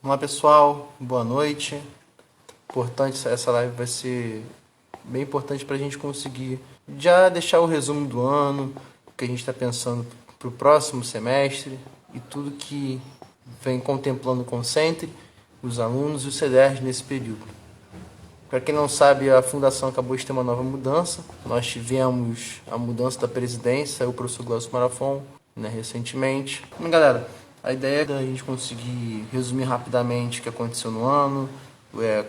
Olá pessoal, boa noite. Importante, essa live vai ser bem importante para a gente conseguir já deixar o resumo do ano, o que a gente está pensando para o próximo semestre e tudo que vem contemplando o Concentre, os alunos e os CDRs nesse período. Para quem não sabe, a Fundação acabou de ter uma nova mudança. Nós tivemos a mudança da presidência, saiu o professor Glaucio Marafon, recentemente. Mas, galera, a ideia é da gente conseguir resumir rapidamente o que aconteceu no ano,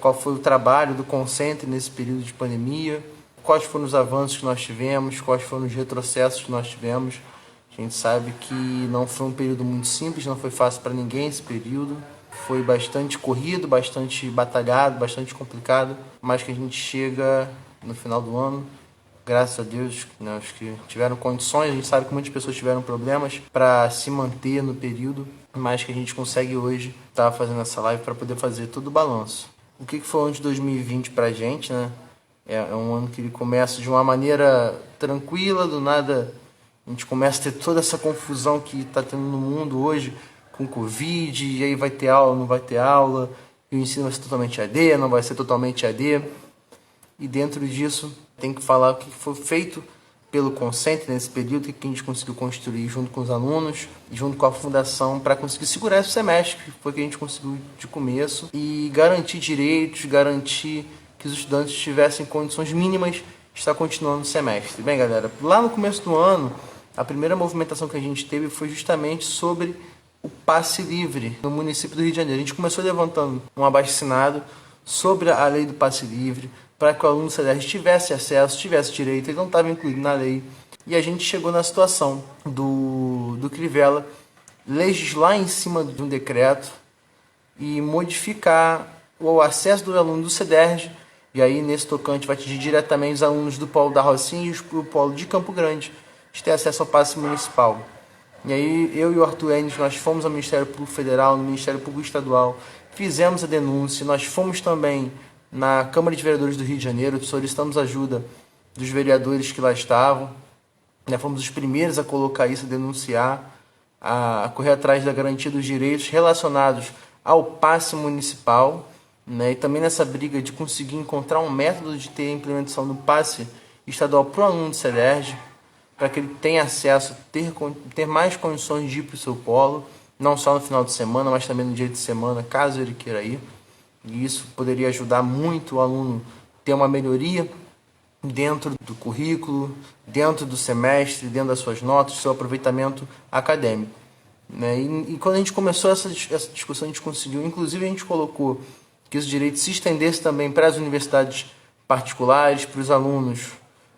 qual foi o trabalho do Concentre nesse período de pandemia, quais foram os avanços que nós tivemos, quais foram os retrocessos que nós tivemos. A gente sabe que não foi um período muito simples, não foi fácil para ninguém esse período. Foi bastante corrido, bastante batalhado, bastante complicado, mas que a gente chega no final do ano, graças a Deus, os que tiveram condições, a gente sabe que muitas pessoas tiveram problemas para se manter no período, mas que a gente consegue hoje estar fazendo essa live para poder fazer todo o balanço. O que foi o ano de 2020 para a gente, né? É um ano que ele começa de uma maneira tranquila, do nada a gente começa a ter toda essa confusão que está tendo no mundo hoje, com Covid, e aí vai ter aula, não vai ter aula, e o ensino vai ser totalmente AD, não vai ser totalmente AD. E dentro disso, tem que falar o que foi feito pelo Concentre nesse período, o que a gente conseguiu construir junto com os alunos, junto com a fundação, para conseguir segurar esse semestre, que foi o que a gente conseguiu de começo, e garantir direitos, garantir que os estudantes tivessem condições mínimas de estar continuando o semestre. Bem, galera, lá no começo do ano, a primeira movimentação que a gente teve foi justamente sobre o passe livre no município do Rio de Janeiro. A gente começou levantando um abaixo-assinado sobre a lei do passe livre, para que o aluno do CDR tivesse acesso, tivesse direito, ele não estava incluído na lei. E a gente chegou na situação do Crivella legislar em cima de um decreto e modificar o acesso do aluno do CDR, e aí nesse tocante vai atingir diretamente os alunos do polo da Rocinha e o polo de Campo Grande, de ter acesso ao passe municipal. E aí eu e o Arthur Enes, nós fomos ao Ministério Público Federal, no Ministério Público Estadual, fizemos a denúncia, nós fomos também na Câmara de Vereadores do Rio de Janeiro, solicitamos ajuda dos vereadores que lá estavam, fomos os primeiros a colocar isso, a denunciar, a correr atrás da garantia dos direitos relacionados ao passe municipal, e também nessa briga de conseguir encontrar um método de ter a implementação do passe estadual para o aluno do CEDERJ, para que ele tenha acesso, ter mais condições de ir para o seu polo, não só no final de semana, mas também no dia de semana, caso ele queira ir. E isso poderia ajudar muito o aluno a ter uma melhoria dentro do currículo, dentro do semestre, dentro das suas notas, seu aproveitamento acadêmico. E quando a gente começou essa discussão, a gente conseguiu, inclusive a gente colocou que esse direito se estendesse também para as universidades particulares, para os alunos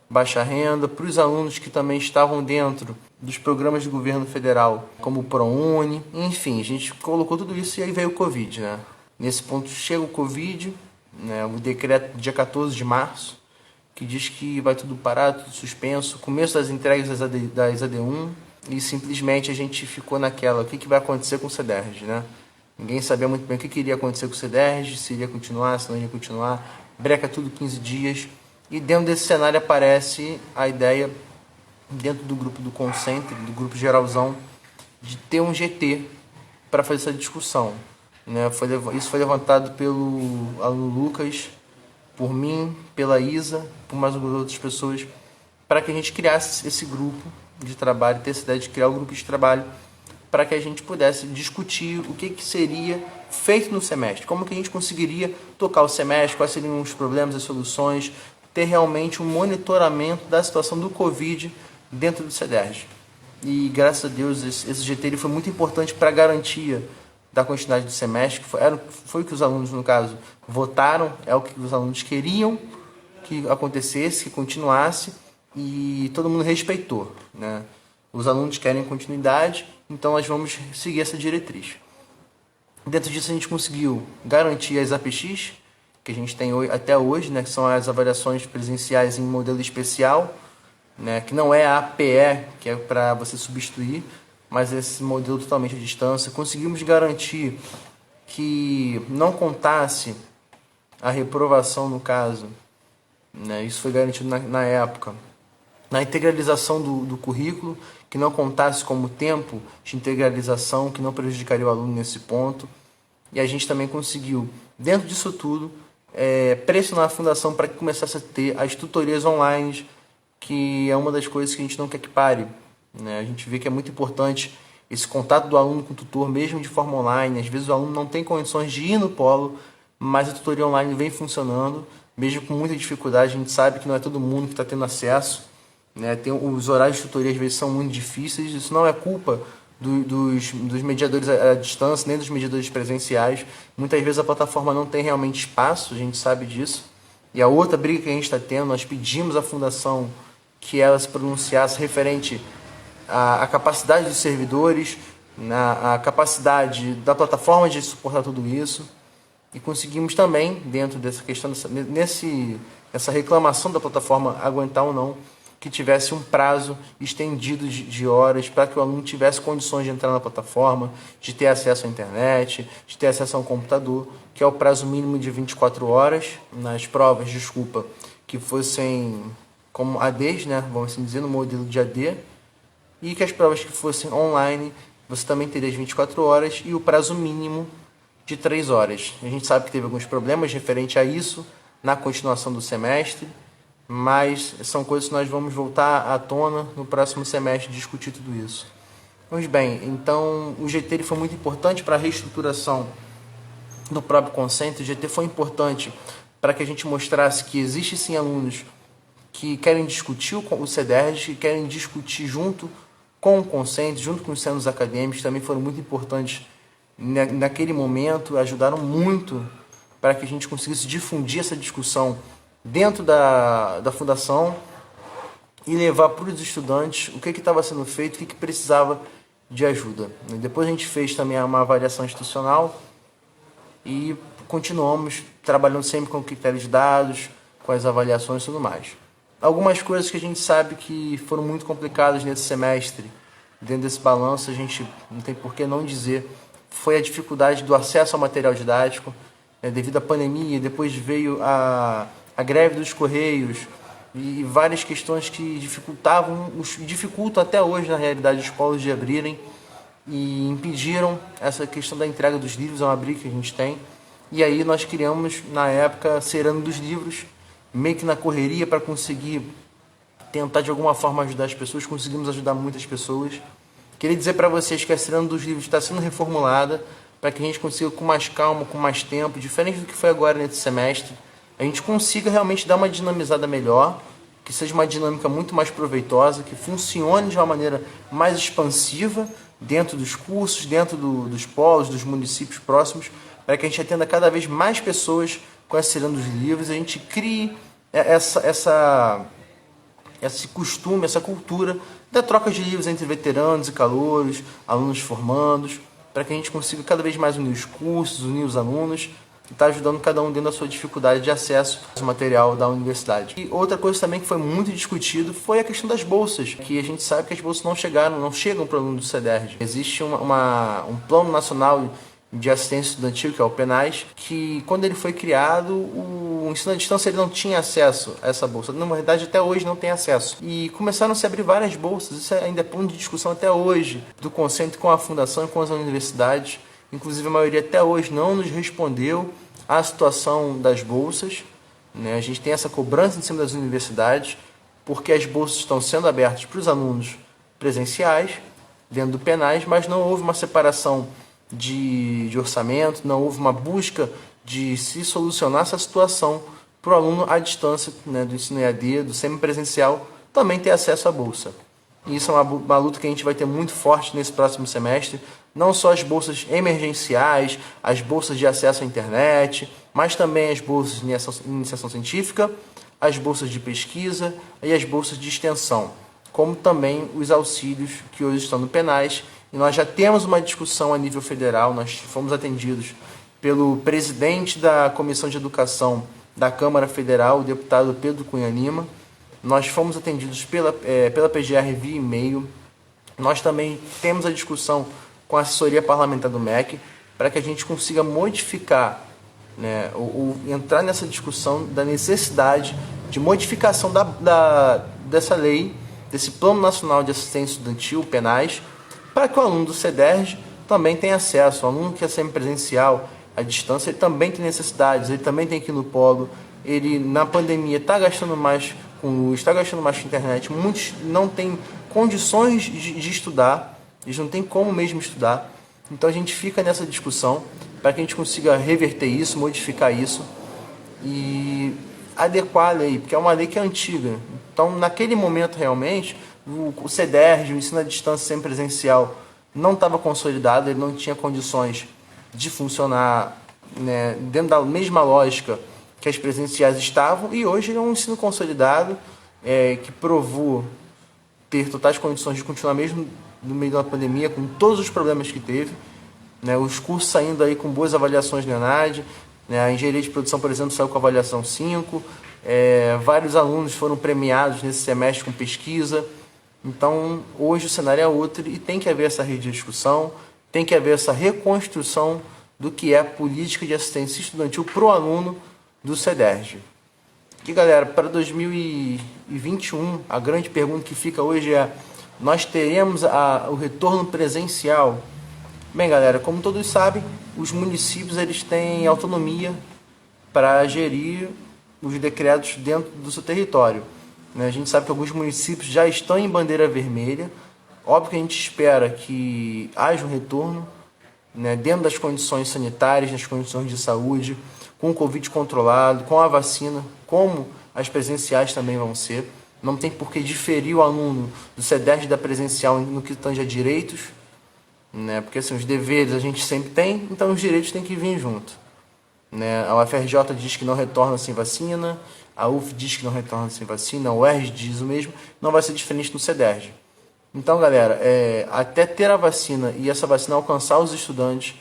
baixa renda, para os alunos que também estavam dentro dos programas do governo federal, como o ProUni, enfim, a gente colocou tudo isso e aí veio o Covid, Nesse ponto chega o Covid, o decreto dia 14 de março, que diz que vai tudo parar, tudo suspenso, começo das entregas das AD1, e simplesmente a gente ficou naquela, o que vai acontecer com o CEDERJ, Ninguém sabia muito bem o que iria acontecer com o CEDERJ, se iria continuar, se não iria continuar, breca tudo 15 dias, e dentro desse cenário aparece a ideia, dentro do grupo do Concentre, do grupo geralzão, de ter um GT para fazer essa discussão. Isso foi levantado pelo aluno Lucas, por mim, pela Isa, por mais algumas outras pessoas, para que a gente criasse esse grupo de trabalho, ter essa ideia de criar um grupo de trabalho, para que a gente pudesse discutir o que seria feito no semestre, como que a gente conseguiria tocar o semestre, quais seriam os problemas, as soluções, ter realmente um monitoramento da situação do Covid dentro do CEDERJ. E graças a Deus esse GT ele foi muito importante para a garantia da continuidade do semestre, que foi o que os alunos, no caso, votaram, é o que os alunos queriam que acontecesse, que continuasse, e todo mundo respeitou. Os alunos querem continuidade, então nós vamos seguir essa diretriz. Dentro disso a gente conseguiu garantir as APX, que a gente tem até hoje, que são as avaliações presenciais em modelo especial, que não é a APE, que é para você substituir, mas esse modelo totalmente à distância. Conseguimos garantir que não contasse a reprovação no caso, isso foi garantido na época, na integralização do currículo, que não contasse como tempo de integralização, que não prejudicaria o aluno nesse ponto. e a gente também conseguiu, dentro disso tudo, pressionar a fundação para que começasse a ter as tutorias online, que é uma das coisas que a gente não quer que pare, né? A gente vê que é muito importante esse contato do aluno com o tutor, mesmo de forma online. Às vezes o aluno não tem condições de ir no polo, mas a tutoria online vem funcionando, mesmo com muita dificuldade. A gente sabe que não é todo mundo que está tendo acesso, né? Os horários de tutoria às vezes são muito difíceis. Isso não é culpa dos mediadores à distância, nem dos mediadores presenciais. Muitas vezes a plataforma não tem realmente espaço, a gente sabe disso. E a outra briga que a gente está tendo, nós pedimos à fundação que ela se pronunciasse referente à capacidade dos servidores, a capacidade da plataforma de suportar tudo isso. E conseguimos também, dentro dessa questão, essa reclamação da plataforma aguentar ou não, que tivesse um prazo estendido de horas para que o aluno tivesse condições de entrar na plataforma, de ter acesso à internet, de ter acesso a um computador, que é o prazo mínimo de 24 horas nas provas, que fossem como ADs, né, vamos assim dizer, no modelo de AD, e que as provas que fossem online, você também teria as 24 horas e o prazo mínimo de 3 horas. A gente sabe que teve alguns problemas referente a isso na continuação do semestre, mas são coisas que nós vamos voltar à tona no próximo semestre, discutir tudo isso. Pois bem, então o GT ele foi muito importante para a reestruturação do próprio Consent. O GT foi importante para que a gente mostrasse que existe sim alunos que querem discutir o CEDERJ, que querem discutir junto com o Consent, junto com os centros acadêmicos, que também foram muito importantes naquele momento, ajudaram muito para que a gente conseguisse difundir essa discussão dentro da fundação e levar para os estudantes o que estava sendo feito, o que precisava de ajuda. Depois a gente fez também uma avaliação institucional e continuamos trabalhando sempre com critérios de dados, com as avaliações e tudo mais. Algumas coisas que a gente sabe que foram muito complicadas nesse semestre, dentro desse balanço, a gente não tem por que não dizer, foi a dificuldade do acesso ao material didático, devido à pandemia. Depois veio a greve dos Correios e várias questões que dificultam até hoje, na realidade, os polos de abrirem e impediram essa questão da entrega dos livros. É uma briga que a gente tem. E aí nós criamos, na época, Serano dos Livros, meio que na correria para conseguir tentar de alguma forma ajudar as pessoas. Conseguimos ajudar muitas pessoas. Queria dizer para vocês que a Serano dos Livros está sendo reformulada para que a gente consiga, com mais calma, com mais tempo, diferente do que foi agora nesse semestre, a gente consiga realmente dar uma dinamizada melhor, que seja uma dinâmica muito mais proveitosa, que funcione de uma maneira mais expansiva dentro dos cursos, dentro dos polos, dos municípios próximos, para que a gente atenda cada vez mais pessoas com a Serano dos Livros, a gente crie esse costume, essa cultura da troca de livros entre veteranos e calouros, alunos formandos, para que a gente consiga cada vez mais unir os cursos, unir os alunos e estar ajudando cada um dentro da sua dificuldade de acesso ao material da universidade. E outra coisa também que foi muito discutido foi a questão das bolsas, que a gente sabe que as bolsas não chegam para o aluno do CEDERJ. Existe um plano nacional de assistência estudantil, que é o PENAS, que quando ele foi criado, o ensino à distância ele não tinha acesso a essa bolsa. Na verdade, até hoje não tem acesso. E começaram a se abrir várias bolsas, isso ainda é ponto de discussão até hoje, do conceito com a fundação e com as universidades. Inclusive, a maioria até hoje não nos respondeu à situação das bolsas, né? A gente tem essa cobrança em cima das universidades, porque as bolsas estão sendo abertas para os alunos presenciais, dentro do PENAS, mas não houve uma separação de orçamento, não houve uma busca de se solucionar essa situação para o aluno à distância, né, do ensino EAD, do semipresencial, também ter acesso à bolsa. E isso é uma luta que a gente vai ter muito forte nesse próximo semestre, não só as bolsas emergenciais, as bolsas de acesso à internet, mas também as bolsas de iniciação científica, as bolsas de pesquisa e as bolsas de extensão, como também os auxílios que hoje estão no PENAS. E nós já temos uma discussão a nível federal, nós fomos atendidos pelo presidente da Comissão de Educação da Câmara Federal, o deputado Pedro Cunha Lima. Nós fomos atendidos pela PGR via e-mail. Nós também temos a discussão com a assessoria parlamentar do MEC para que a gente consiga modificar, né, ou entrar nessa discussão da necessidade de modificação dessa lei, desse Plano Nacional de Assistência Estudantil, PENAS, para que o aluno do CEDERJ também tenha acesso. O aluno que é semipresencial, à distância, ele também tem necessidades, ele também tem que ir no polo, ele na pandemia está gastando mais com luz, está gastando mais com internet, muitos não têm condições de estudar, eles não têm como mesmo estudar, então a gente fica nessa discussão para que a gente consiga reverter isso, modificar isso e adequar a lei, porque é uma lei que é antiga. Então, naquele momento, realmente, o CDERJ, o ensino à distância semipresencial, não estava consolidado, ele não tinha condições de funcionar, né, dentro da mesma lógica que as presenciais estavam, e hoje ele é um ensino consolidado, que provou ter totais condições de continuar mesmo no meio da pandemia, com todos os problemas que teve, né, os cursos saindo aí com boas avaliações no ENAD, né, a engenharia de produção, por exemplo, saiu com avaliação 5, vários alunos foram premiados nesse semestre com pesquisa. Então, hoje o cenário é outro e tem que haver essa rede de discussão, tem que haver essa reconstrução do que é a política de assistência estudantil para o aluno do CDERJ. E galera, para 2021, a grande pergunta que fica hoje é: nós teremos o retorno presencial? Bem galera, como todos sabem, os municípios eles têm autonomia para gerir os decretos dentro do seu território. A gente sabe que alguns municípios já estão em bandeira vermelha. Óbvio que a gente espera que haja um retorno, né, dentro das condições sanitárias, das condições de saúde, com o Covid controlado, com a vacina, como as presenciais também vão ser. Não tem por que diferir o aluno do CDERJ da presencial no que tange a direitos, né, porque assim, os deveres a gente sempre tem, então os direitos têm que vir junto. Né? A UFRJ diz que não retorna sem vacina, a UF diz que não retorna sem vacina, a UERJ diz o mesmo, não vai ser diferente no CDERJ. Então, galera, até ter a vacina e essa vacina alcançar os estudantes,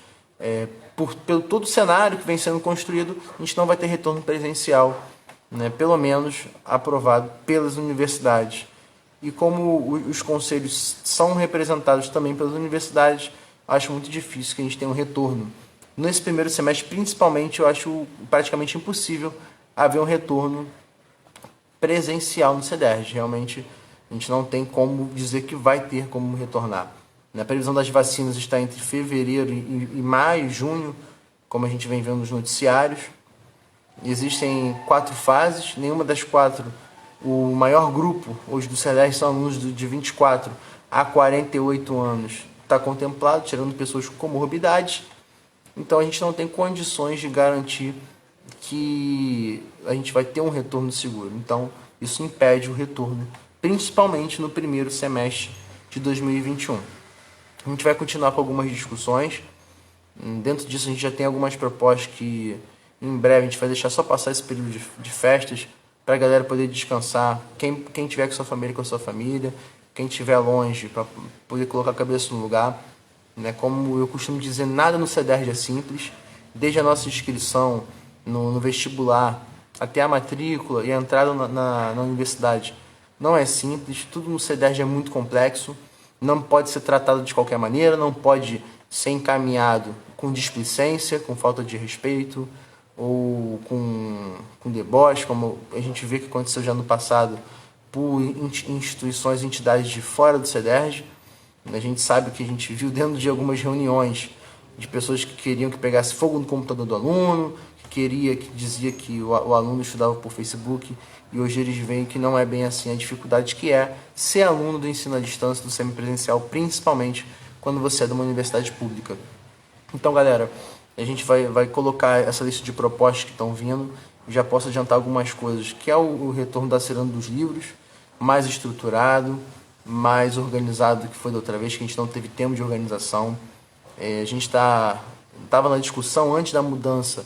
pelo todo o cenário que vem sendo construído, a gente não vai ter retorno presencial, né? Pelo menos aprovado pelas universidades. E como os conselhos são representados também pelas universidades, acho muito difícil que a gente tenha um retorno. Nesse primeiro semestre, principalmente, eu acho praticamente impossível haver um retorno presencial no CDERJ. Realmente, a gente não tem como dizer que vai ter como retornar. A previsão das vacinas está entre fevereiro e maio, junho, como a gente vem vendo nos noticiários. Existem 4 fases, nenhuma das 4, o maior grupo hoje do CDERJ são alunos de 24 a 48 anos, está contemplado, tirando pessoas com comorbidades. Então a gente não tem condições de garantir que a gente vai ter um retorno seguro. Então isso impede o retorno, principalmente no primeiro semestre de 2021. A gente vai continuar com algumas discussões. Dentro disso a gente já tem algumas propostas que em breve a gente vai deixar só passar esse período de festas para a galera poder descansar. Quem tiver com sua família, quem estiver longe, para poder colocar a cabeça no lugar. Né? Como eu costumo dizer, nada no CDERJ é simples. Desde a nossa inscrição no vestibular até a matrícula e a entrada na universidade não é simples. Tudo no CDERJ é muito complexo. Não pode ser tratado de qualquer maneira, não pode ser encaminhado com displicência, com falta de respeito ou com deboche, como a gente vê que aconteceu já no passado por instituições e entidades de fora do CDERJ. A gente sabe que a gente viu dentro de algumas reuniões de pessoas que queriam que pegasse fogo no computador do aluno, que dizia que o aluno estudava por Facebook, e hoje eles veem que não é bem assim, a dificuldade que é ser aluno do ensino à distância, do semipresencial, principalmente quando você é de uma universidade pública. Então, galera, a gente vai colocar essa lista de propostas que estão vindo. Já posso adiantar algumas coisas, que é o retorno da Ciranda dos livros, mais estruturado, mais organizado do que foi da outra vez, que a gente não teve tempo de organização. A gente estava na discussão antes da mudança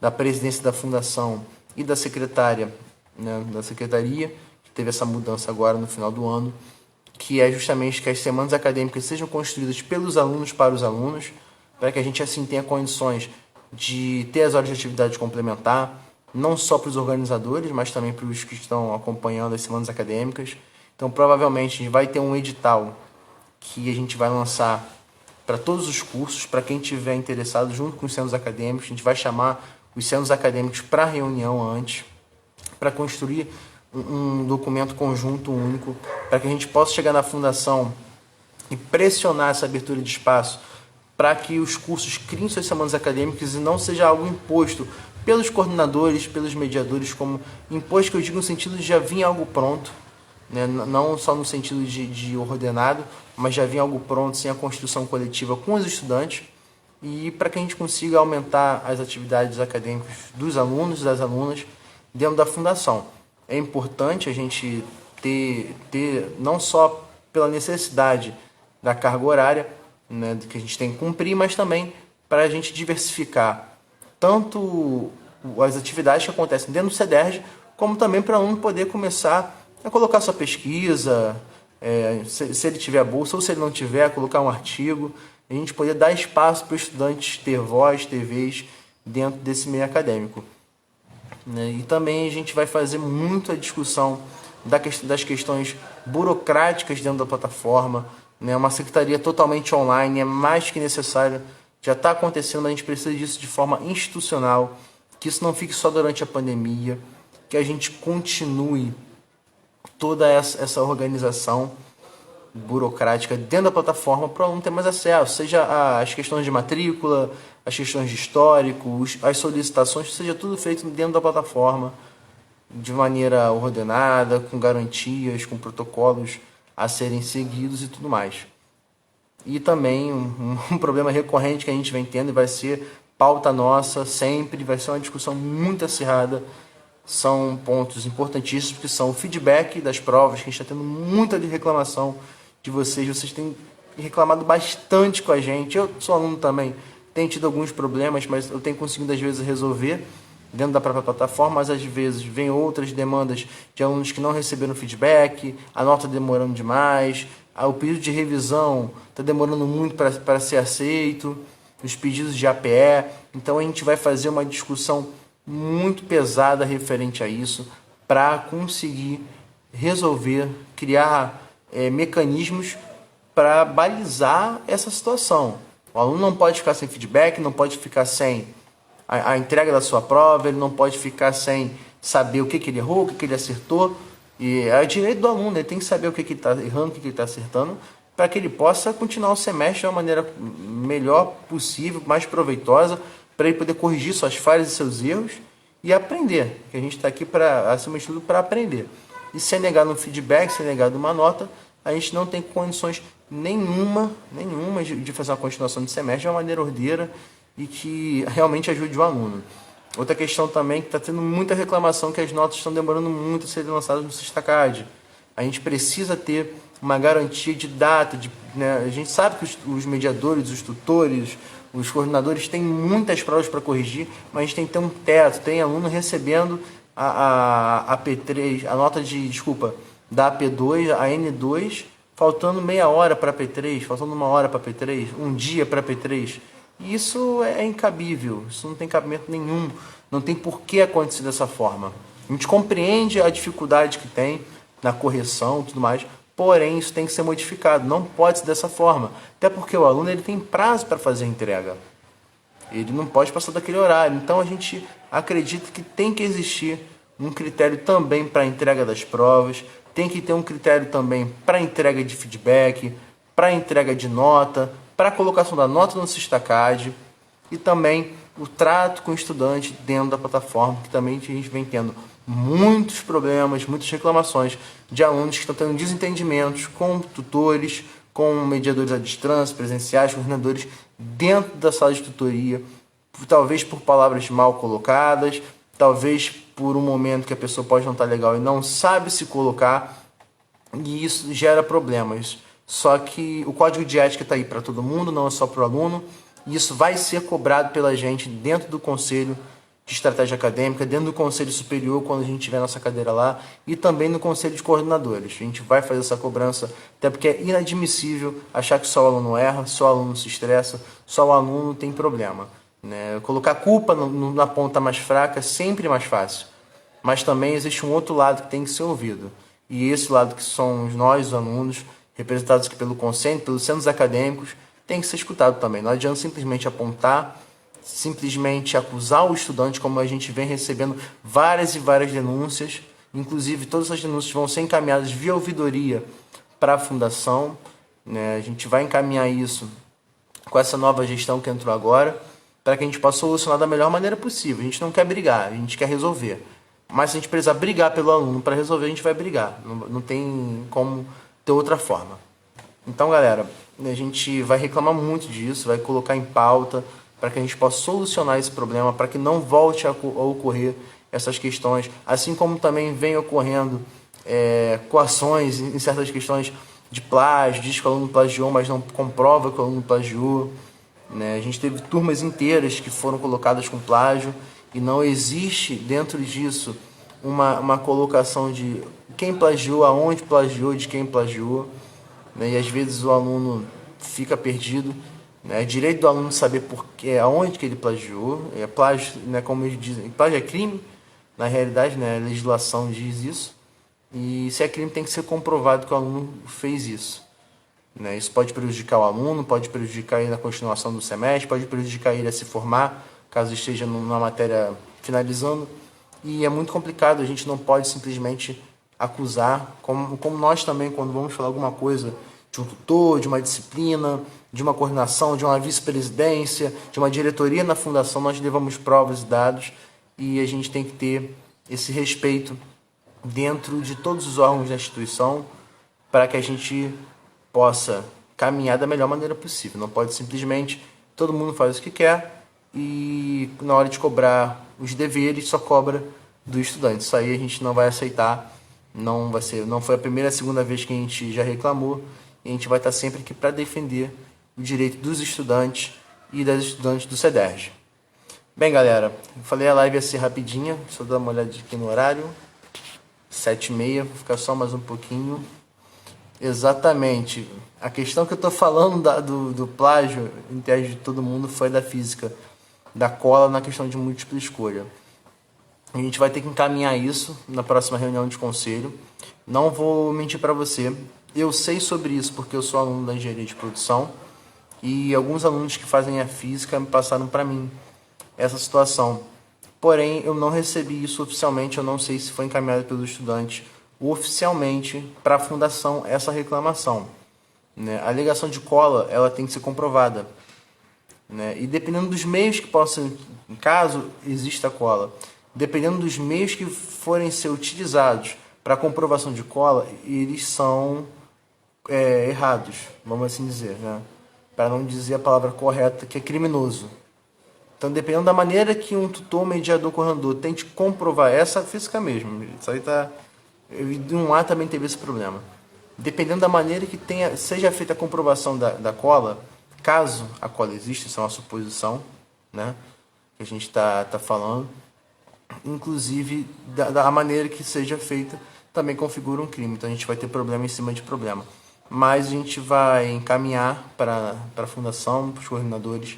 da presidência da fundação e da secretária, né, da secretaria, que teve essa mudança agora no final do ano, que é justamente que as semanas acadêmicas sejam construídas pelos alunos para os alunos, para que a gente assim tenha condições de ter as horas de atividade complementar, não só para os organizadores, mas também para os que estão acompanhando as semanas acadêmicas. Então, provavelmente, a gente vai ter um edital que a gente vai lançar para todos os cursos, para quem tiver interessado, junto com os centros acadêmicos. A gente vai chamar os centros acadêmicos para reunião antes, para construir um documento conjunto único, para que a gente possa chegar na fundação e pressionar essa abertura de espaço para que os cursos criem suas semanas acadêmicas e não seja algo imposto pelos coordenadores, pelos mediadores, como imposto que eu digo no sentido de já vir algo pronto, né? Não só no sentido de ordenado, mas já vir algo pronto, sem a construção coletiva com os estudantes, e para que a gente consiga aumentar as atividades acadêmicas dos alunos e das alunas dentro da fundação. É importante a gente ter não só pela necessidade da carga horária, né, que a gente tem que cumprir, mas também para a gente diversificar tanto as atividades que acontecem dentro do CEDERJ, como também para o aluno poder começar a colocar sua pesquisa, se ele tiver bolsa ou se ele não tiver, colocar um artigo, a gente poder dar espaço para os estudantes ter voz, ter vez dentro desse meio acadêmico. E também a gente vai fazer muito a discussão das questões burocráticas dentro da plataforma, né? Uma secretaria totalmente online é mais que necessário, já está acontecendo, mas a gente precisa disso de forma institucional, que isso não fique só durante a pandemia, que a gente continue toda essa organização burocrática dentro da plataforma para o aluno ter mais acesso, seja as questões de matrícula, as questões de histórico, as solicitações, seja tudo feito dentro da plataforma, de maneira ordenada, com garantias, com protocolos a serem seguidos e tudo mais. E também um problema recorrente que a gente vem tendo e vai ser pauta nossa sempre, vai ser uma discussão muito acirrada, são pontos importantíssimos que são o feedback das provas, que a gente está tendo muita reclamação de vocês têm reclamado bastante com a gente, eu sou aluno também, tenho tido alguns problemas, mas eu tenho conseguido às vezes resolver dentro da própria plataforma, mas às vezes vem outras demandas de alunos que não receberam feedback, a nota demorando demais, o pedido de revisão está demorando muito para ser aceito, os pedidos de APE, então a gente vai fazer uma discussão muito pesada referente a isso, para conseguir resolver, criar mecanismos para balizar essa situação. O aluno não pode ficar sem feedback, não pode ficar sem a entrega da sua prova, ele não pode ficar sem saber o que ele errou, o que ele acertou. E é direito do aluno, ele tem que saber o que ele está errando, o que ele está acertando, para que ele possa continuar o semestre de uma maneira melhor possível, mais proveitosa, para ele poder corrigir suas falhas e seus erros e aprender. Que a gente está aqui, acima de tudo, para aprender. E se é negado um feedback, se é negado uma nota, a gente não tem condições nenhuma de fazer uma continuação de semestre de uma maneira ordeira e que realmente ajude o aluno. Outra questão também que está tendo muita reclamação que as notas estão demorando muito a serem lançadas no Sistacad. A gente precisa ter uma garantia de data, né? A gente sabe que os mediadores, os tutores, os coordenadores têm muitas provas para corrigir, mas a gente tem que ter um teto, tem aluno recebendo a P3, a nota da AP2, a N2, faltando meia hora para P3, faltando uma hora para P3, um dia para P3. E isso é incabível, isso não tem cabimento nenhum, não tem por que acontecer dessa forma. A gente compreende a dificuldade que tem na correção e tudo mais, porém isso tem que ser modificado, não pode ser dessa forma. Até porque o aluno ele tem prazo para fazer a entrega, ele não pode passar daquele horário. Então a gente acredita que tem que existir um critério também para a entrega das provas, tem que ter um critério também para a entrega de feedback, para a entrega de nota, para a colocação da nota no Sistacad e também o trato com o estudante dentro da plataforma, que também a gente vem tendo muitos problemas, muitas reclamações de alunos que estão tendo desentendimentos com tutores, com mediadores à distância, presenciais, coordenadores dentro da sala de tutoria, talvez por palavras mal colocadas, talvez por um momento que a pessoa pode não estar legal e não sabe se colocar, e isso gera problemas. Só que o código de ética está aí para todo mundo, não é só para o aluno, e isso vai ser cobrado pela gente dentro do Conselho de Estratégia Acadêmica, dentro do Conselho Superior, quando a gente tiver nossa cadeira lá, e também no Conselho de Coordenadores. A gente vai fazer essa cobrança, até porque é inadmissível achar que só o aluno erra, só o aluno se estressa, só o aluno tem problema, né? Colocar culpa na ponta mais fraca é sempre mais fácil, mas também existe um outro lado que tem que ser ouvido, e esse lado que somos nós, os alunos, representados aqui pelo Conselho, pelos centros acadêmicos, tem que ser escutado também. Não adianta simplesmente apontar, simplesmente acusar o estudante, como a gente vem recebendo várias e várias denúncias. Inclusive, todas essas denúncias vão ser encaminhadas via ouvidoria para a fundação, né? A gente vai encaminhar isso com essa nova gestão que entrou agora, para que a gente possa solucionar da melhor maneira possível. A gente não quer brigar, a gente quer resolver. Mas se a gente precisar brigar pelo aluno para resolver, a gente vai brigar. Não tem como ter outra forma. Então, galera, a gente vai reclamar muito disso, vai colocar em pauta para que a gente possa solucionar esse problema, para que não volte a ocorrer essas questões, assim como também vem ocorrendo coações em certas questões de plágio, diz que o aluno plagiou, mas não comprova que o aluno plagiou. Né? A gente teve turmas inteiras que foram colocadas com plágio e não existe dentro disso uma colocação de quem plagiou, aonde plagiou, de quem plagiou. Né? E às vezes o aluno fica perdido. Né? É direito do aluno saber aonde que ele plagiou. Plágio, né, como eles dizem, plágio é crime, na realidade, né, a legislação diz isso. E se é crime, tem que ser comprovado que o aluno fez isso. Né? Isso pode prejudicar o aluno, pode prejudicar ele na continuação do semestre, pode prejudicar ele a se formar, caso esteja numa matéria finalizando. E é muito complicado, a gente não pode simplesmente acusar, como nós também, quando vamos falar alguma coisa de um tutor, de uma disciplina, de uma coordenação, de uma vice-presidência, de uma diretoria na fundação, nós levamos provas e dados e a gente tem que ter esse respeito dentro de todos os órgãos da instituição para que a gente possa caminhar da melhor maneira possível. Não pode simplesmente todo mundo faz o que quer e na hora de cobrar os deveres só cobra do estudante. Isso aí a gente não vai aceitar, não foi a primeira, a segunda vez que a gente já reclamou e a gente vai estar sempre aqui para defender o direito dos estudantes e das estudantes do CEDERJ. Bem, galera, eu falei a live ia ser rapidinha, só dar uma olhada aqui no horário. 7h30, vou ficar só mais um pouquinho. Exatamente. A questão que eu estou falando do plágio, em tese de todo mundo, foi da física, da cola na questão de múltipla escolha. A gente vai ter que encaminhar isso na próxima reunião de conselho. Não vou mentir para você, eu sei sobre isso porque eu sou aluno da engenharia de produção e alguns alunos que fazem a física me passaram para mim essa situação. Porém, eu não recebi isso oficialmente, eu não sei se foi encaminhado pelos estudantes oficialmente para a fundação essa reclamação. Né? A alegação de cola ela tem que ser comprovada. Né? E dependendo dos meios que possam, caso exista cola, dependendo dos meios que forem ser utilizados para a comprovação de cola, eles são errados, vamos assim dizer. Né? Para não dizer a palavra correta, que é criminoso. Então, dependendo da maneira que um tutor, mediador, coordenador tente comprovar essa física mesmo, isso aí tá. De um A também teve esse problema. Dependendo da maneira que seja feita a comprovação da cola, caso a cola exista, isso é uma suposição, né, que a gente está falando, inclusive da maneira que seja feita também configura um crime. Então a gente vai ter problema em cima de problema. Mas a gente vai encaminhar para a fundação, para os coordenadores,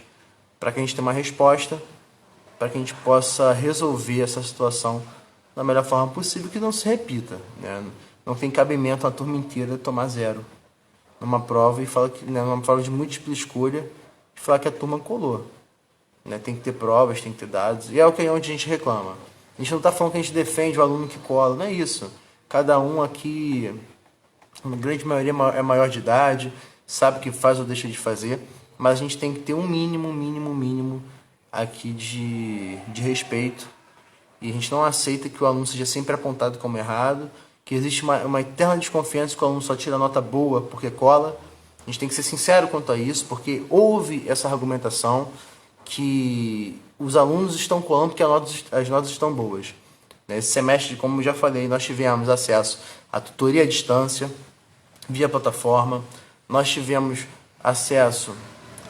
para que a gente tenha uma resposta, para que a gente possa resolver essa situação da melhor forma possível, que não se repita. Né? Não tem cabimento a turma inteira tomar 0 numa prova e fala que, né, numa prova de múltipla escolha, e falar que a turma colou. Né? Tem que ter provas, tem que ter dados, e é onde a gente reclama. A gente não está falando que a gente defende o aluno que cola, não é isso. Cada um aqui, a grande maioria é maior de idade, sabe o que faz ou deixa de fazer, mas a gente tem que ter um mínimo aqui de respeito. E a gente não aceita que o aluno seja sempre apontado como errado, que existe uma eterna desconfiança que o aluno só tira nota boa porque cola. A gente tem que ser sincero quanto a isso, porque houve essa argumentação que os alunos estão colando porque as notas estão boas. Nesse semestre, como já falei, nós tivemos acesso à tutoria à distância, via plataforma, nós tivemos acesso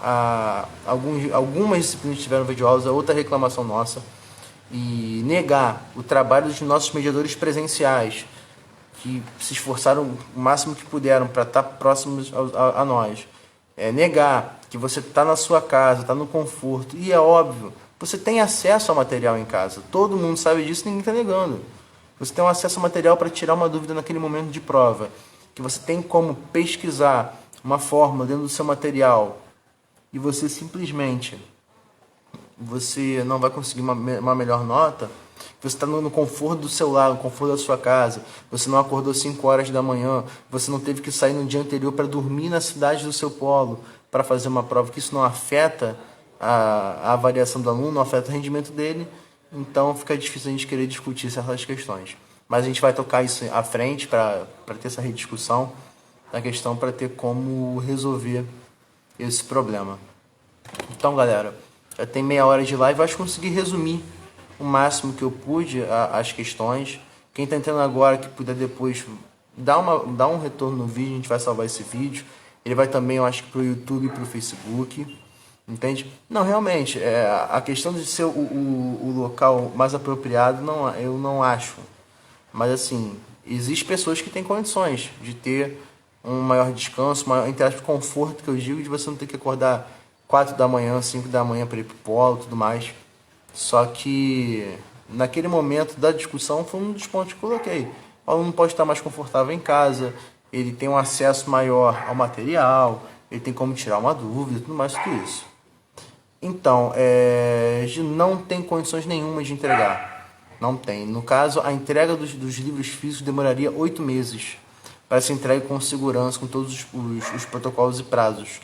a algumas disciplinas que tiveram videoaulas, a outra reclamação nossa, e negar o trabalho dos nossos mediadores presenciais, que se esforçaram o máximo que puderam para estar próximos a nós. Negar que você está na sua casa, está no conforto, e é óbvio, você tem acesso ao material em casa, todo mundo sabe disso, ninguém está negando. Você tem um acesso ao material para tirar uma dúvida naquele momento de prova, que você tem como pesquisar uma fórmula dentro do seu material, e você simplesmente não vai conseguir uma melhor nota, você está no conforto do seu lar, no conforto da sua casa, você não acordou 5 horas da manhã, você não teve que sair no dia anterior para dormir na cidade do seu polo, para fazer uma prova, que isso não afeta a avaliação do aluno, não afeta o rendimento dele, então fica difícil a gente querer discutir certas questões. Mas a gente vai tocar isso à frente para ter essa rediscussão da questão, para ter como resolver esse problema. Então, galera, já tem meia hora de live, acho que consegui resumir o máximo que eu pude as questões. Quem está entrando agora, que puder depois dar um retorno no vídeo, a gente vai salvar esse vídeo. Ele vai também, eu acho que, para o YouTube e para o Facebook. Entende? Não, realmente, a questão de ser o local mais apropriado, não, eu não acho. Mas, assim, existem pessoas que têm condições de ter um maior descanso, maior, entre aspas, conforto, que eu digo, de você não ter que acordar 4 da manhã, 5 da manhã para ir pro polo e tudo mais. Só que, naquele momento da discussão, foi um dos pontos que eu coloquei. O aluno pode estar mais confortável em casa, ele tem um acesso maior ao material, ele tem como tirar uma dúvida, tudo mais, tudo isso. Então, não tem condições nenhuma de entregar. Não tem. No caso, a entrega dos livros físicos demoraria 8 meses para ser entregue com segurança, com todos os protocolos e prazos.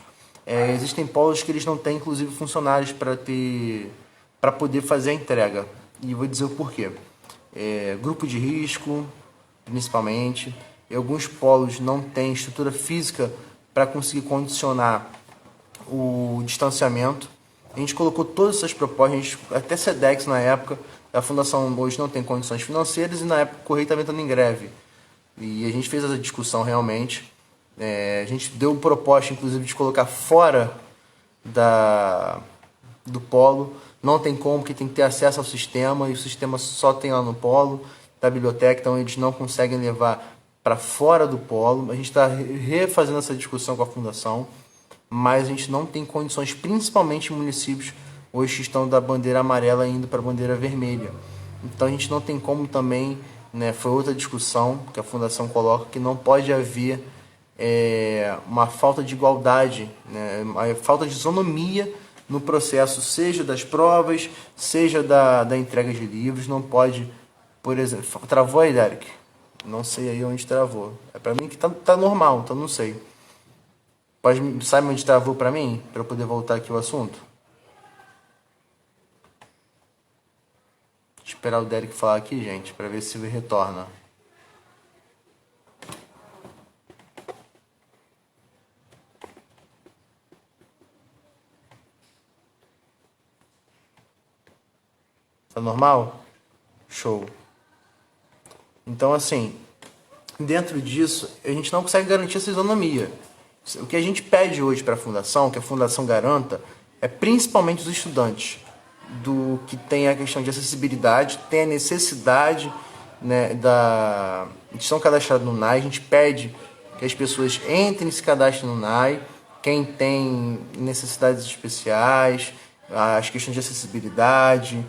Existem polos que eles não têm, inclusive, funcionários para poder fazer a entrega. E vou dizer o porquê. Grupo de risco, principalmente. E alguns polos não têm estrutura física para conseguir condicionar o distanciamento. A gente colocou todas essas propostas, até SEDEX na época, a fundação hoje não tem condições financeiras e na época o Correio estava entrando em greve. E a gente fez essa discussão realmente. A gente deu proposta, inclusive, de colocar fora do polo. Não tem como, porque tem que ter acesso ao sistema, e o sistema só tem lá no polo, da biblioteca, então eles não conseguem levar para fora do polo. A gente está refazendo essa discussão com a fundação, mas a gente não tem condições, principalmente em municípios hoje que estão da bandeira amarela indo para a bandeira vermelha. Então a gente não tem como também, né, foi outra discussão que a fundação coloca, que não pode haver uma falta de igualdade, né, uma falta de isonomia no processo, seja das provas, seja da entrega de livros. Não pode, por exemplo... Travou aí, Derek? Não sei aí onde travou. Para mim que tá normal, então não sei. Sabe onde travou para mim? Para eu poder voltar aqui ao assunto? Deixa eu esperar o Derek falar aqui, gente, para ver se ele retorna. Tá normal? Show. Então, assim, dentro disso, a gente não consegue garantir essa isonomia. O que a gente pede hoje para a fundação, que a fundação garanta, é principalmente os estudantes do que tem a questão de acessibilidade, tem a necessidade, né, de estão cadastrados no NAI. A gente pede que as pessoas entrem e se cadastrem no NAI. Quem tem necessidades especiais, as questões de acessibilidade,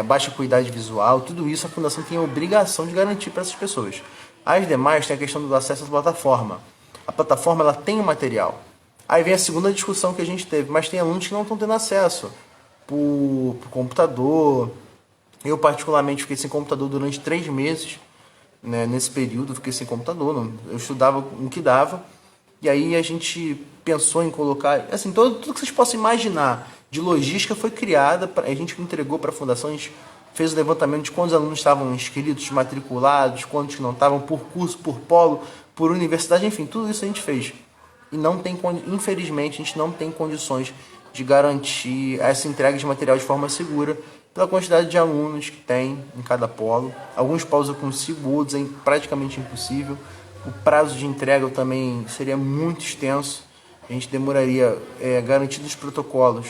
baixa qualidade visual, tudo isso a fundação tem a obrigação de garantir para essas pessoas. As demais tem a questão do acesso à plataforma. A plataforma ela tem o material. Aí vem a segunda discussão que a gente teve, mas tem alunos que não estão tendo acesso por computador. Eu particularmente fiquei sem computador durante 3 meses, né? Nesse período eu fiquei sem computador, eu estudava o que dava. E aí a gente pensou em colocar, assim, tudo que vocês possam imaginar de logística foi criada, a gente entregou para a fundação, a gente fez o levantamento de quantos alunos estavam inscritos, matriculados, quantos não estavam, por curso, por polo, por universidade, enfim, tudo isso a gente fez. E não tem, infelizmente, a gente não tem condições de garantir essa entrega de material de forma segura pela quantidade de alunos que tem em cada polo. Alguns polos eu consigo, outros é praticamente impossível. O prazo de entrega também seria muito extenso. A gente demoraria, garantido os protocolos,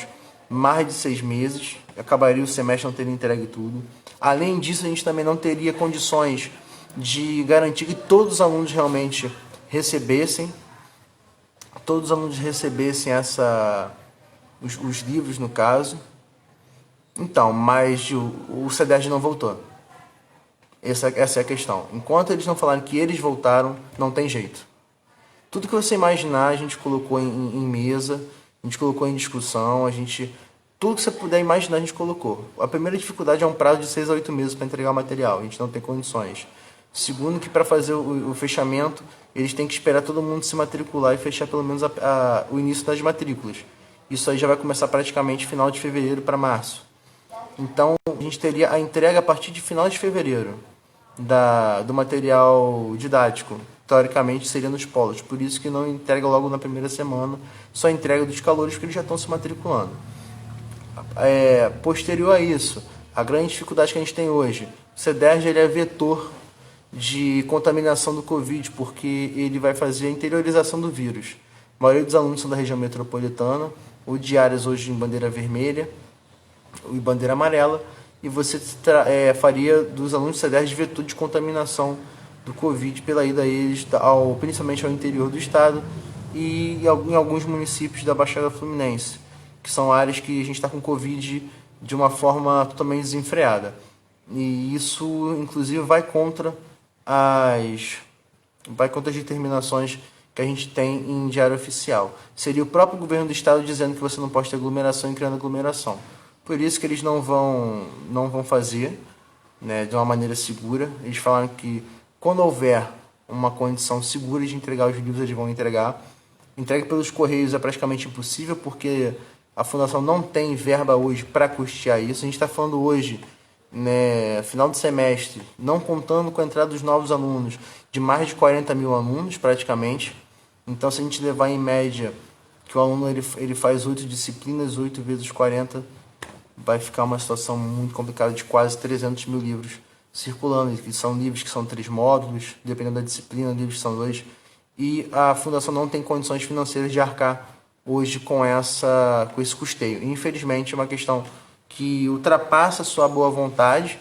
mais de 6 meses. Acabaria o semestre não tendo entregue tudo. Além disso, a gente também não teria condições de garantir que todos os alunos realmente recebessem. Todos os alunos recebessem os livros, no caso. Então, mas o CEDERJ não voltou. Essa é a questão. Enquanto eles não falarem que eles voltaram, não tem jeito. Tudo que você imaginar, a gente colocou em mesa, a gente colocou em discussão, tudo que você puder imaginar, a gente colocou. A primeira dificuldade é um prazo de 6 a 8 meses para entregar o material. A gente não tem condições. Segundo, que para fazer o fechamento, eles têm que esperar todo mundo se matricular e fechar pelo menos o início das matrículas. Isso aí já vai começar praticamente final de fevereiro para março. Então, a gente teria a entrega a partir de final de fevereiro do material didático. Teoricamente, seria nos polos. Por isso que não entrega logo na primeira semana, só entrega dos calouros, porque eles já estão se matriculando. Posterior a isso, a grande dificuldade que a gente tem hoje, o CEDERJ ele é vetor de contaminação do Covid, porque ele vai fazer a interiorização do vírus. A maioria dos alunos são da região metropolitana, ou de áreas hoje em bandeira vermelha e bandeira amarela, e você faria dos alunos do CEDERJ vetor de contaminação do Covid pela ida deles, principalmente ao interior do estado e em alguns municípios da Baixada Fluminense, que são áreas que a gente está com Covid de uma forma totalmente desenfreada. E isso, inclusive, vai contra as determinações que a gente tem em diário oficial. Seria o próprio governo do estado dizendo que você não pode ter aglomeração e criando aglomeração. Por isso que eles não vão fazer, né, de uma maneira segura. Eles falaram que quando houver uma condição segura de entregar os livros, eles vão entregar. Entrega pelos correios é praticamente impossível, porque a fundação não tem verba hoje para custear isso. A gente está falando hoje, né, final de semestre, não contando com a entrada dos novos alunos, de mais de 40 mil alunos praticamente. Então, se a gente levar em média que o aluno ele faz 8 disciplinas, 8 vezes 40, vai ficar uma situação muito complicada de quase 300 mil livros circulando, que são livros que são 3 módulos, dependendo da disciplina, livros que são 2, e a fundação não tem condições financeiras de arcar hoje com esse custeio. Infelizmente, é uma questão que ultrapassa a sua boa vontade.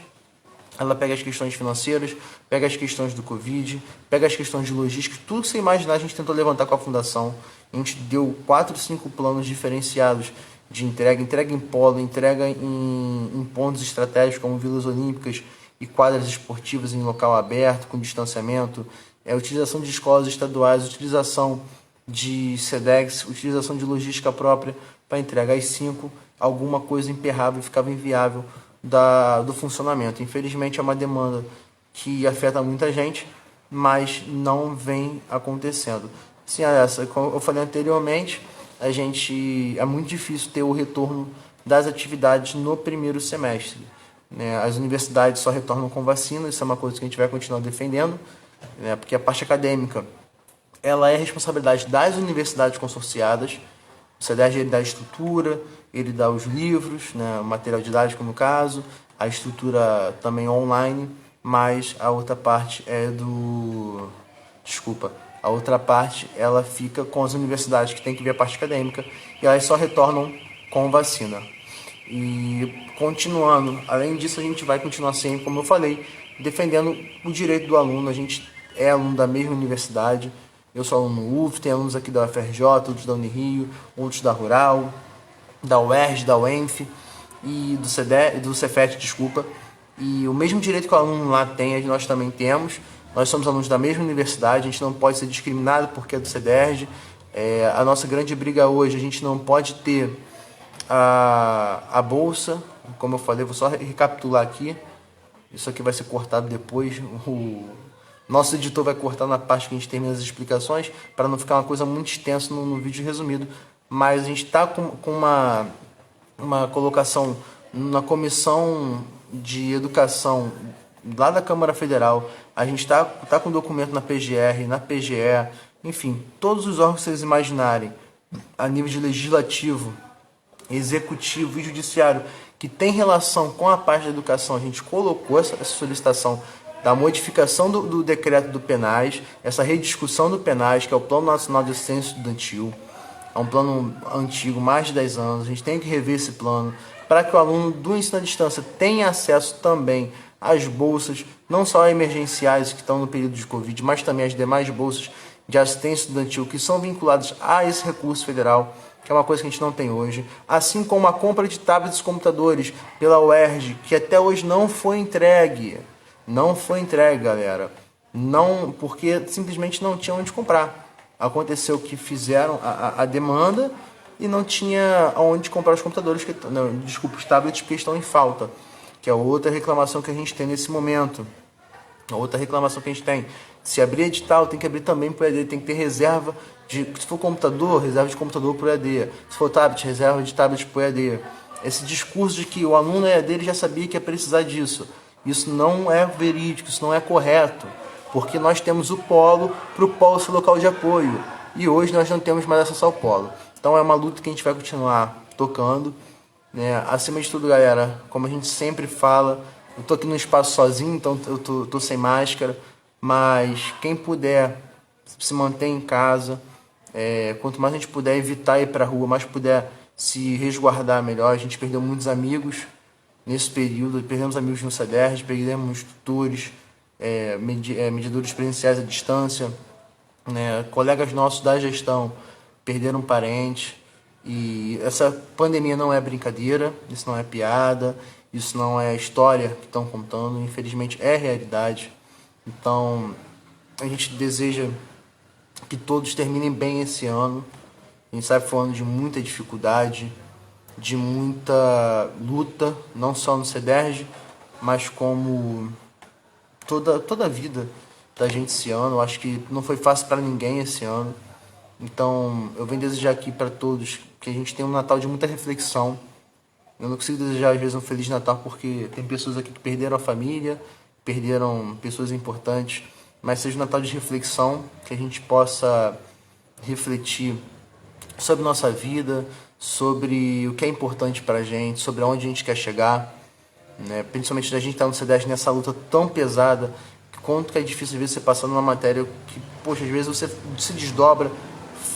Ela pega as questões financeiras, pega as questões do Covid, pega as questões de logística, tudo que você imaginar a gente tentou levantar com a fundação. A gente deu 4, 5 planos diferenciados de entrega em polo, entrega em pontos estratégicos como vilas olímpicas e quadras esportivas em local aberto, com distanciamento, utilização de escolas estaduais, utilização de SEDEX, utilização de logística própria para entregar as 5, alguma coisa emperrava e ficava inviável do funcionamento. Infelizmente é uma demanda que afeta muita gente, mas não vem acontecendo. Sim, como eu falei anteriormente, é muito difícil ter o retorno das atividades no primeiro semestre, né? As universidades só retornam com vacina, isso é uma coisa que a gente vai continuar defendendo, né? Porque a parte acadêmica ela é responsabilidade das universidades consorciadas. O CEDERJ ele dá a estrutura, ele dá os livros, né, o material didático no caso, a estrutura também online, mas a outra parte a outra parte ela fica com as universidades que tem que ver a parte acadêmica e elas só retornam com vacina. E continuando, além disso a gente vai continuar sempre, como eu falei, defendendo o direito do aluno. A gente é aluno da mesma universidade. Eu sou aluno do UF, tem alunos aqui da UFRJ, outros da Unirio, outros da Rural, da UERJ, da UENF e do Cefet, desculpa. E o mesmo direito que o aluno lá tem, nós também temos. Nós somos alunos da mesma universidade, a gente não pode ser discriminado porque é do CEDERJ. A nossa grande briga hoje, a gente não pode ter a bolsa, como eu falei, vou só recapitular aqui. Isso aqui vai ser cortado depois. O nosso editor vai cortar na parte que a gente termina as explicações, para não ficar uma coisa muito extensa no vídeo resumido. Mas a gente está com uma colocação na Comissão de Educação lá da Câmara Federal. A gente está com documento na PGR, na PGE, enfim, todos os órgãos que vocês imaginarem, a nível de legislativo, executivo e judiciário, que tem relação com a parte da educação. A gente colocou essa solicitação da modificação do decreto do PENAS, essa rediscussão do PENAS, que é o Plano Nacional de Assistência Estudantil. É um plano antigo, mais de 10 anos. A gente tem que rever esse plano para que o aluno do ensino à distância tenha acesso também às bolsas, não só emergenciais que estão no período de Covid, mas também as demais bolsas de assistência estudantil que são vinculadas a esse recurso federal, que é uma coisa que a gente não tem hoje, assim como a compra de tablets e computadores pela UERJ, que até hoje não foi entregue. Não foi entregue, galera. Não, porque simplesmente não tinha onde comprar. Aconteceu que fizeram a demanda e não tinha onde comprar os computadores, os tablets, porque estão em falta, que é outra reclamação que a gente tem nesse momento. A outra reclamação que a gente tem, se abrir edital, tem que abrir também para o EAD, tem que ter reserva se for computador, reserva de computador para o EAD, se for tablet, reserva de tablet para o EAD. Esse discurso de que o aluno EAD ele já sabia que ia precisar disso, isso não é verídico, isso não é correto, porque nós temos o polo para o polo ser local de apoio, e hoje nós não temos mais acesso ao polo. Então é uma luta que a gente vai continuar tocando, né? Acima de tudo, galera, como a gente sempre fala, eu tô aqui no espaço sozinho, então eu tô sem máscara, mas quem puder se manter em casa, quanto mais a gente puder evitar ir para a rua, mais puder se resguardar melhor. A gente perdeu muitos amigos nesse período, perdemos amigos no CEDERJ, perdemos tutores, medidores presenciais à distância, né? Colegas nossos da gestão perderam parentes. E essa pandemia não é brincadeira, isso não é piada, isso não é história que estão contando, infelizmente é realidade. Então a gente deseja que todos terminem bem esse ano. A gente sai falando de muita dificuldade, de muita luta, não só no CEDERJ, mas como toda a vida da gente esse ano. Eu acho que não foi fácil para ninguém esse ano. Então eu venho desejar aqui para todos que a gente tenha um Natal de muita reflexão. Eu não consigo desejar às vezes um Feliz Natal porque tem pessoas aqui que perderam a família, perderam pessoas importantes, mas seja um Natal de reflexão, que a gente possa refletir sobre nossa vida, sobre o que é importante pra gente, sobre aonde a gente quer chegar, né? Principalmente da gente estar no CEDERJ nessa luta tão pesada, que quanto que é difícil às vezes você passar numa matéria que, poxa, às vezes você se desdobra,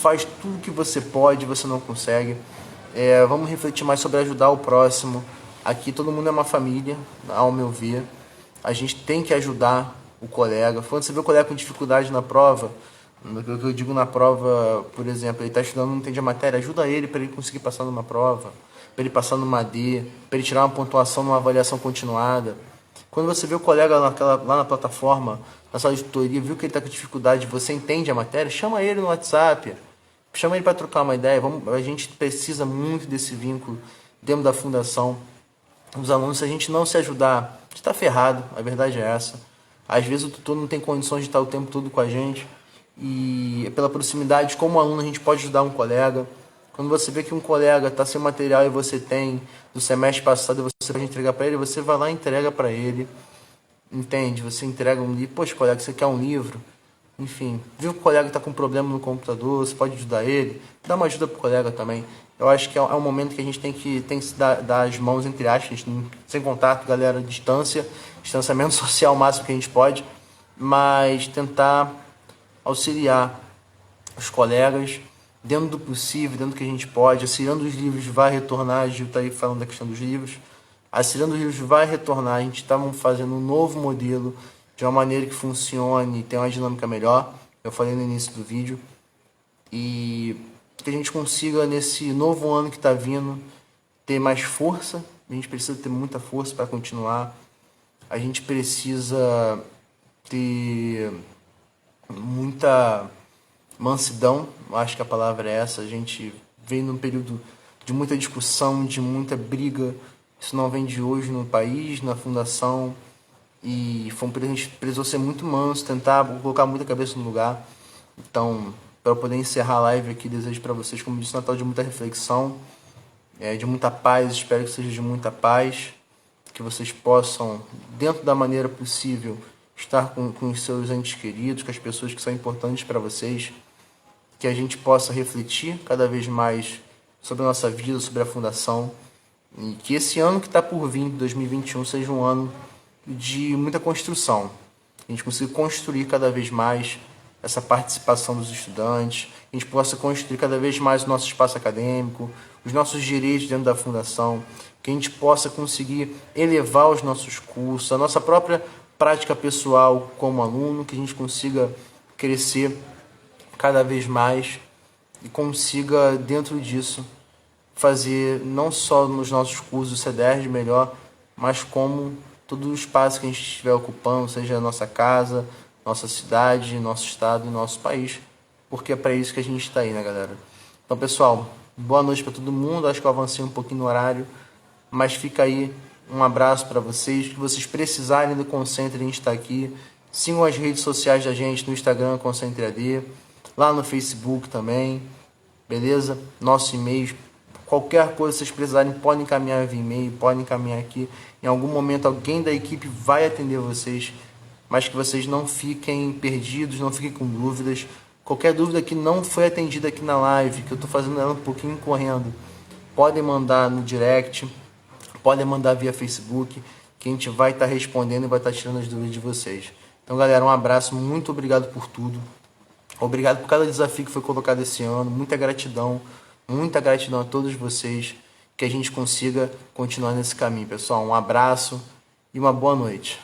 faz tudo que você pode, você não consegue. Vamos refletir mais sobre ajudar o próximo. Aqui todo mundo é uma família, ao meu ver. A gente tem que ajudar o colega. Quando você vê o colega com dificuldade na prova, eu digo na prova, por exemplo, ele está estudando, não entende a matéria, ajuda ele para ele conseguir passar numa prova, para ele passar numa D, para ele tirar uma pontuação numa avaliação continuada. Quando você vê o colega lá na plataforma, na sala de tutoria, viu que ele está com dificuldade, você entende a matéria, chama ele no WhatsApp, chama ele para trocar uma ideia. A gente precisa muito desse vínculo dentro da fundação. Os alunos, se a gente não se ajudar, a gente está ferrado, a verdade é essa. Às vezes o tutor não tem condições de estar o tempo todo com a gente, e pela proximidade, como aluno, a gente pode ajudar um colega. Quando você vê que um colega está sem material e você tem do semestre passado e você pode entregar para ele, você vai lá e entrega para ele, entende? Você entrega um livro, poxa, colega, você quer um livro? Enfim, viu que o colega está com problema no computador, você pode ajudar ele, dá uma ajuda pro colega também. Eu acho que é um momento que a gente tem que se dar as mãos, entre aspas, sem contato, galera, distância, distanciamento social o máximo que a gente pode, mas tentar auxiliar os colegas dentro do possível, dentro do que a gente pode. A Ciranda dos Livros vai retornar, a Gil está aí falando da questão dos livros. A Ciranda dos Livros vai retornar, a gente está fazendo um novo modelo, de uma maneira que funcione, tenha uma dinâmica melhor. Eu falei no início do vídeo. E que a gente consiga, nesse novo ano que está vindo, ter mais força. A gente precisa ter muita força para continuar. A gente precisa ter muita mansidão, acho que a palavra é essa. A gente vem num período de muita discussão, de muita briga. Isso não vem de hoje no país, na fundação. E foi um período que a gente precisou ser muito manso, tentar colocar muita cabeça no lugar. Então, para eu poder encerrar a live aqui, desejo para vocês, como disse, um Natal de muita reflexão, de muita paz. Espero que seja de muita paz, que vocês possam, dentro da maneira possível, estar com os seus entes queridos, com as pessoas que são importantes para vocês, que a gente possa refletir cada vez mais sobre a nossa vida, sobre a fundação, e que esse ano que está por vir, 2021, seja um ano de muita construção. A gente consiga construir cada vez mais essa participação dos estudantes, a gente possa construir cada vez mais o nosso espaço acadêmico, os nossos direitos dentro da fundação, que a gente possa conseguir elevar os nossos cursos, a nossa própria prática pessoal como aluno, que a gente consiga crescer cada vez mais e consiga, dentro disso, fazer não só nos nossos cursos do CEDERJ melhor, mas como todo o espaço que a gente estiver ocupando, seja a nossa casa, nossa cidade, nosso estado e nosso país, porque é para isso que a gente está aí, né, galera? Então, pessoal, boa noite para todo mundo. Acho que eu avancei um pouquinho no horário, mas fica aí um abraço para vocês. Que vocês precisarem do Concentre, a gente está aqui. Sigam as redes sociais da gente no Instagram, ConcentraD, lá no Facebook também, beleza? Nosso e-mail, qualquer coisa que vocês precisarem, podem encaminhar via e-mail, podem encaminhar aqui. Em algum momento alguém da equipe vai atender vocês, mas que vocês não fiquem perdidos, não fiquem com dúvidas. Qualquer dúvida que não foi atendida aqui na live, que eu estou fazendo ela um pouquinho correndo, podem mandar no direct, podem mandar via Facebook, que a gente vai estar respondendo e vai estar tirando as dúvidas de vocês. Então, galera, um abraço, muito obrigado por tudo. Obrigado por cada desafio que foi colocado esse ano. Muita gratidão a todos vocês. Que a gente consiga continuar nesse caminho, pessoal. Um abraço e uma boa noite.